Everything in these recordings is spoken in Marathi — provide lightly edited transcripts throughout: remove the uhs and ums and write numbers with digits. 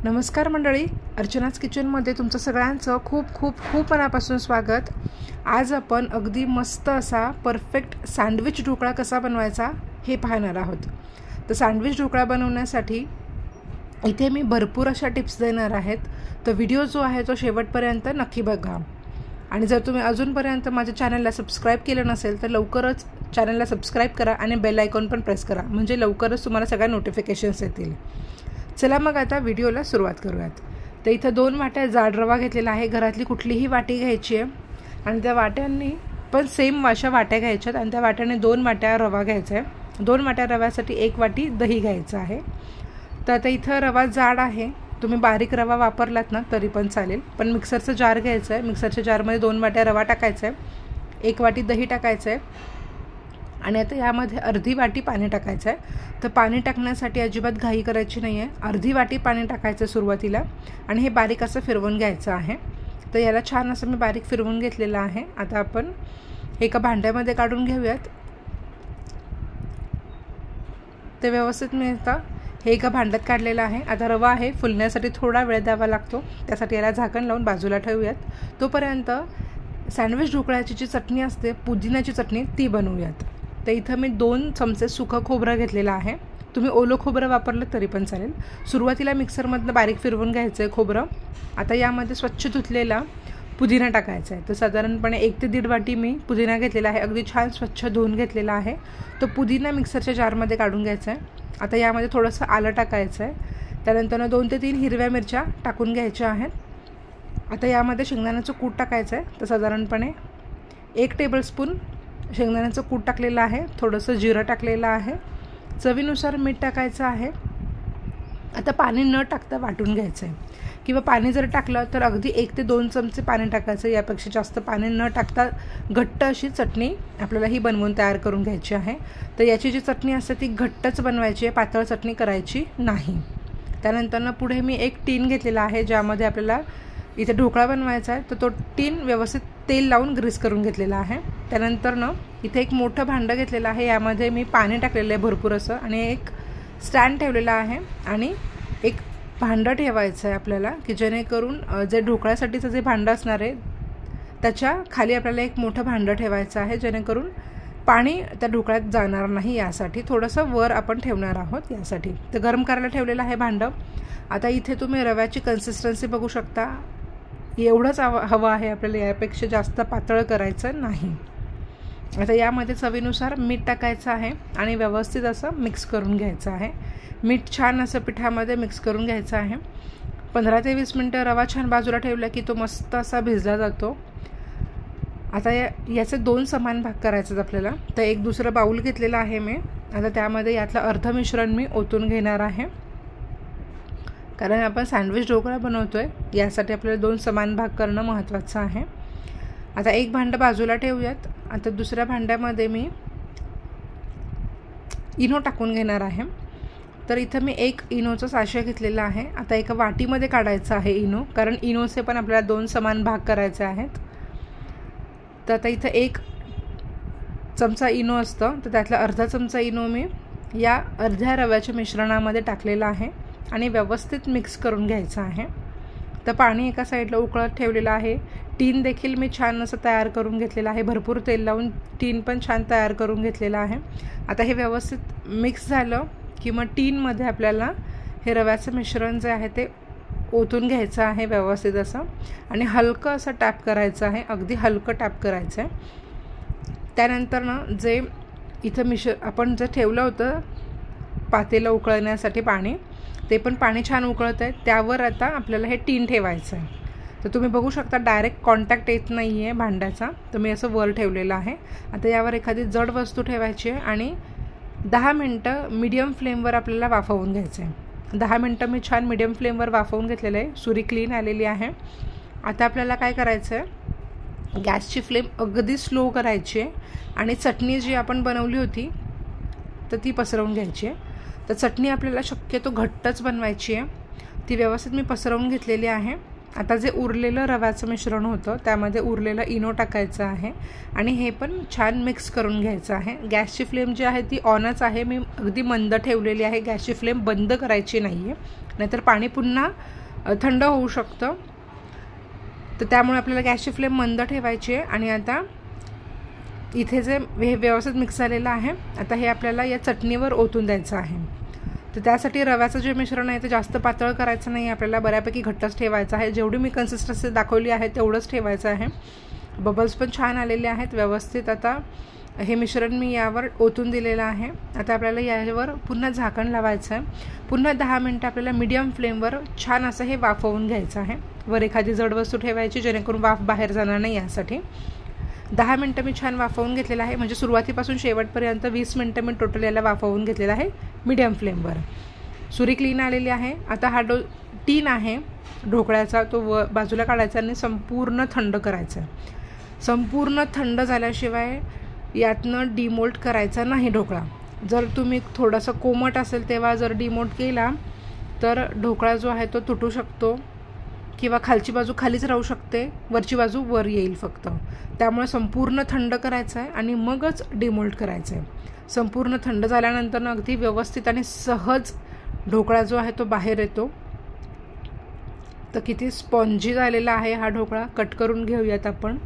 नमस्कार मंडळी, अर्चनाच किचनमध्ये तुमचं सगळ्यांचं खूप खूप खूप मनापासून स्वागत। आज आपण अगदी मस्त असा परफेक्ट सँडविच ढोकळा कसा बनवायचा हे पाहणार आहोत। तर सँडविच ढोकळा बनवण्यासाठी इथे मी भरपूर अशा टिप्स देणार आहेत, तर व्हिडिओ जो आहे तो शेवटपर्यंत नक्की बघा। आणि जर तुम्ही अजूनपर्यंत माझ्या चॅनलला सबस्क्राइब केलं नसेल तर लवकरच चॅनलला सबस्क्राइब करा आणि बेल आयकॉन पण प्रेस करा, म्हणजे लवकरच तुम्हाला सगळ्या नोटिफिकेशन्स येतील। चला मग आता व्हिडिओला सुरुवात करूयात। तर इथं 2 वाट्या जाड रवा घेतलेला आहे, घरातली कुठलीही वाटी घ्यायची आहे आणि त्या वाट्यांनी पण सेम अशा वाट्या घ्यायच्यात आणि त्या वाट्याने 2 वाट्या रवा घ्यायचा आहे। 2 वाट्या रव्यासाठी 1 वाटी दही घ्यायचं आहे। तर आता इथं रवा जाड आहे, तुम्ही बारीक रवा वापरलात ना तरी पण चालेल, पण मिक्सरचं जार घ्यायचं आहे। मिक्सरच्या जारमध्ये 2 वाट्या रवा टाकायचा आहे, 1 वाटी दही टाकायचं आहे आणि आता यामध्ये अर्धी वाटी पाणी टाकायचं आहे। तर पाणी टाकण्यासाठी अजिबात घाई करायची नाही आहे, अर्धी वाटी पाणी टाकायचं सुरुवातीला आणि हे बारीक असं फिरवून घ्यायचं आहे। तर याला छान असं मी बारीक फिरवून घेतलेलं आहे। आता आपण एका भांड्यामध्ये काढून घेऊयात। ते व्यवस्थित मी आता हे एका भांड्यात काढलेलं आहे। आता रवा आहे, फुलण्यासाठी थोडा वेळ द्यावा लागतो, त्यासाठी याला झाकण लावून बाजूला ठेवूयात। तोपर्यंत सँडविच ढोकळ्याची जी चटणी असते, पुदिन्याची चटणी, ती बनवूयात। तर इथं मी 2 चमचे सुकं खोबरं घेतलेलं आहे, तुम्ही ओलं खोबरं वापरलं तरी पण चालेल। सुरुवातीला मिक्सरमधनं बारीक फिरवून घ्यायचं आहे खोबरं। आता यामध्ये स्वच्छ धुतलेला पुदिना टाकायचा आहे। तर साधारणपणे 1 ते 1.5 वाटी मी पुदिना घेतलेला आहे, अगदी छान स्वच्छ धुवून घेतलेला आहे। तो पुदिना मिक्सरच्या जारमध्ये काढून घ्यायचा आहे। आता यामध्ये थोडंसं आलं टाकायचं आहे, त्यानंतर 2 ते 3 हिरव्या मिरच्या टाकून घ्यायच्या आहेत। आता यामध्ये शेंगदाण्याचं कूट टाकायचं आहे। तर साधारणपणे 1 टेबलस्पून शेंगदाण्याचं कूट टाकलेलं आहे, थोडंसं जिरं टाकलेलं आहे, चवीनुसार मीठ टाकायचं आहे। आता पाणी न टाकता वाटून घ्यायचं आहे, किंवा पाणी जर टाकलं तर अगदी 1 ते 2 चमचे पाणी टाकायचं, यापेक्षा जास्त पाणी न टाकता घट्ट अशी चटणी आपल्याला ही बनवून तयार करून घ्यायची आहे। तर याची जी चटणी असते ती घट्टच बनवायची आहे, पातळ चटणी करायची नाही। त्यानंतर पुढे मी 1 टीन घेतलेला आहे, ज्यामध्ये आपल्याला इथे ढोकळा बनवायचा आहे। तर तो टीन व्यवस्थित तेल लावून ग्रीस करून घेतलेला आहे। त्यानंतर इथे एक मोठं भांडं घेतलेलं आहे, यामध्ये मी पाणी टाकलेलं आहे भरपूर असं, आणि एक स्टँड ठेवलेला आहे आणि एक भांडं ठेवायचं आहे आपल्याला, की जेणेकरून जे ढोकळ्यासाठीचं जे भांडं असणार आहे त्याच्या खाली आपल्याला एक मोठं भांडं ठेवायचं आहे, जेणेकरून पाणी त्या ढोकळ्यात जाणार नाही, यासाठी थोडंसं वर आपण ठेवणार आहोत यासाठी। तर गरम करायला ठेवलेलं आहे भांडं। आता इथे तुम्ही रव्याची कन्सिस्टन्सी बघू शकता, एवढंच हवं आहे आपल्याला, यापेक्षा जास्त पातळ करायचं नाही। आता यामध्ये चवीनुसार मीठ टाकायचं आहे आणि व्यवस्थित असं मिक्स करून घ्यायचं आहे। मीठ छान असं पिठामध्ये मिक्स करून घ्यायचं आहे। 15 ते 20 मिनटं रवा छान बाजूला ठेवला की तो मस्त असा भिजला जातो। आता याचे 2 समान भाग करायचे आपल्याला। तर एक दुसरं बाउल घेतलेला आहे मी, आता त्यामध्ये यातलं अर्ध मिश्रण मी ओतून घेणार आहे, कारण आपण सँडविच ढोकळा बनवतोय, यासाठी आपल्याला 2 समान भाग करणं महत्त्वाचं आहे। आता एक भांडं बाजूला ठेवूयात। आता दुसऱ्या भांड्यामध्ये मी इनो टाकून घेणार आहे। तर इथं मी 1 इनोचं साशे घेतलेलं आहे। आता एका वाटीमध्ये काढायचं आहे इनो, कारण इनोचे पण आपल्याला 2 समान भाग करायचे आहेत। तर आता इथं 1 चमचा इनो असतं, तर त्यातला अर्धा चमचा इनो मी या अर्ध्या रव्याच्या मिश्रणामध्ये टाकलेला आहे आणि व्यवस्थित मिक्स करून घ्यायचं आहे। तर पाणी एका साईडला उकळत ठेवलेलं आहे। टीन देखील मी छान असं तयार करून घेतलेलं आहे, भरपूर तेल लावून टीन पण छान तयार करून घेतलेलं आहे। आता हे व्यवस्थित मिक्स झालं की मग टीनमध्ये आपल्याला हे रव्याचं मिश्रण जे आहे ते ओतून घ्यायचं आहे व्यवस्थित असं, आणि हलकं असं टॅप करायचं आहे, अगदी हलकं टॅप करायचं आहे। त्यानंतर जे इथं आपण जे ठेवलं होतं पातेलं उकळण्यासाठी पाणी, ते पण पाणी छान उकळत आहे, त्यावर आता आपल्याला हे टीन ठेवायचं आहे। तर तुम्ही बघू शकता डायरेक्ट कॉन्टॅक्ट येत नाही आहे भांड्याचा, तर मी असं वर ठेवलेलं आहे। आता यावर एखादी जड वस्तू ठेवायची आहे आणि 10 मिनटं मीडियम फ्लेमवर आपल्याला वाफवून घ्यायचं आहे। 10 मिनटं मी छान मीडियम फ्लेमवर वाफवून घेतलेलं आहे, सुरी क्लीन आलेली आहे। आता आपल्याला काय करायचं आहे, गॅसची फ्लेम अगदी स्लो करायची आहे आणि चटणी जी आपण बनवली होती तर ती पसरवून घ्यायची आहे। तर चटणी आपल्याला शक्यतो घट्टच बनवायची आहे, ती व्यवस्थित मी पसरवून घेतलेली आहे। आता जे उरलेलं रव्याचं मिश्रण होतं त्यामध्ये उरलेलं इनो टाकायचं आहे आणि हे पण छान मिक्स करून घ्यायचं आहे। गॅसची फ्लेम जी आहे ती ऑनच आहे, मी अगदी मंद ठेवलेली आहे, गॅसची फ्लेम बंद करायची नाही आहे, नाहीतर पाणी पुन्हा थंड होऊ शकतं। तर त्यामुळे आपल्याला गॅसची फ्लेम मंद ठेवायची आहे। आणि आता इथे जे हे व्यवस्थित मिक्स झालेलं आहे, आता हे आपल्याला या चटणीवर ओतून द्यायचं आहे। तर त्यासाठी रव्याचं जे मिश्रण आहे ते जास्त पातळ करायचं नाही, आपल्याला बऱ्यापैकी घट्टच ठेवायचं आहे। जेवढी मी कन्सिस्टन्सी दाखवली आहे तेवढंच ठेवायचं आहे। बबल्स पण छान आलेले आहेत व्यवस्थित। आता हे मिश्रण मी यावर ओतून दिलेलं आहे। आता आपल्याला यावर पुन्हा झाकण लावायचं आहे। पुन्हा 10 मिनिटं आपल्याला मीडियम फ्लेमवर छान असं हे वाफवून घ्यायचं आहे। वर एखादी जड वस्तू ठेवायची जेणेकरून वाफ बाहेर जाणार नाही यासाठी। 10 मिनिटं मी छान वाफवून घेतलेलं आहे, म्हणजे सुरुवातीपासून शेवटपर्यंत 20 मिनिटं मी टोटल याला वाफवून घेतलेलं आहे मीडियम फ्लेमवर। सुरी क्लीन आलेली आहे। आता हा टीन आहे ढोकळ्याचा, तो बाजूला काढायचा आणि संपूर्ण थंड करायचा आहे। संपूर्ण थंड झाल्याशिवाय यातनं डिमोल्ट करायचा नाही ढोकळा। जर तुम्ही थोडासा कोमट असेल तेव्हा जर डिमोल्ट केला तर ढोकळा जो आहे तो तुटू शकतो किंवा खालची बाजू खालीच राहू शकते, वरची बाजू वर येईल फक्त। त्यामुळे संपूर्ण थंड करायचं आहे आणि मगच डिमोल्ट करायचं आहे। संपूर्ण थंड झाल्यानंतर अगदी व्यवस्थित आणि सहज ढोकळा जो आहे तो बाहेर येतो। तर किती स्पॉन्जी झालेला आहे हा ढोकळा। कट करून घेऊयात आपण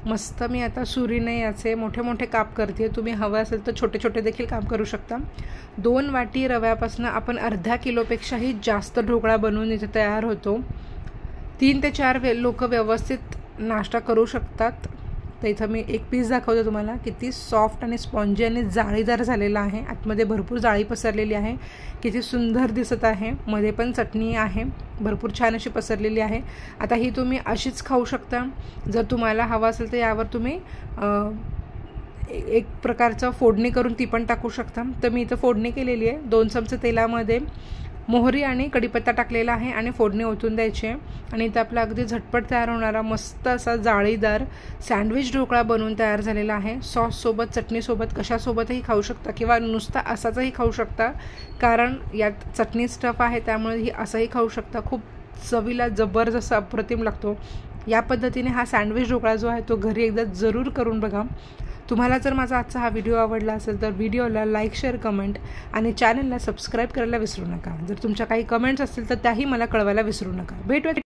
मस्त। मी आता सुरीने याचे मोठे मोठे काप करते, तुम्ही हवं असेल तर छोटे छोटे देखील काप करू शकता। 2 वाटी रव्यापासून आपण अर्धा किलोपेक्षाही जास्त ढोकळा बनवून इथे तयार होतो। 3 ते 4 लोक व्यवस्थित नाश्ता करू शकतात। तर इथं मी एक पीस दाखवते तुम्हाला, किती सॉफ्ट आणि स्पॉन्जी आणि जाळीदार झालेला आहे। आतमध्ये भरपूर जाळी पसरलेली आहे, किती सुंदर दिसत आहे। मध्ये पण चटणी आहे, भरपूर छान अशी पसरलेली आहे। आता ही तुम्ही अशीच खाऊ शकता। जर तुम्हाला हवा असेल तर यावर तुम्ही एक प्रकारचं फोडणी करून ती पण टाकू शकता। तर मी इथं फोडणी केलेली आहे। 2 चमचे तेलामध्ये मोहरी आणि कढीपत्ता टाकलेला आहे आणि फोडणी ओतून द्यायची आहे। आणि इथं आपला अगदी झटपट तयार होणारा मस्त असा जाळीदार सँडविच ढोकळा बनवून तयार झालेला आहे। सॉससोबत, चटणीसोबत, कशासोबतही खाऊ शकता किंवा नुसता असाचही खाऊ शकता, कारण यात चटणी स्टफ आहे त्यामुळे ही असंही खाऊ शकता। खूप चवीला जबरदस्त अप्रतिम लागतो। या पद्धतीने हा सँडविच ढोकळा जो आहे तो घरी एकदा जरूर करून बघा। तुम्हाला जर माझा आजचा हा व्हिडिओ आवडला असेल तर व्हिडिओला लाईक, शेअर, कमेंट आणि चॅनलला सबस्क्राईब करायला विसरू नका। जर तुमच्या काही कमेंट्स असतील तर त्याही मला कळवायला विसरू नका। भेटूया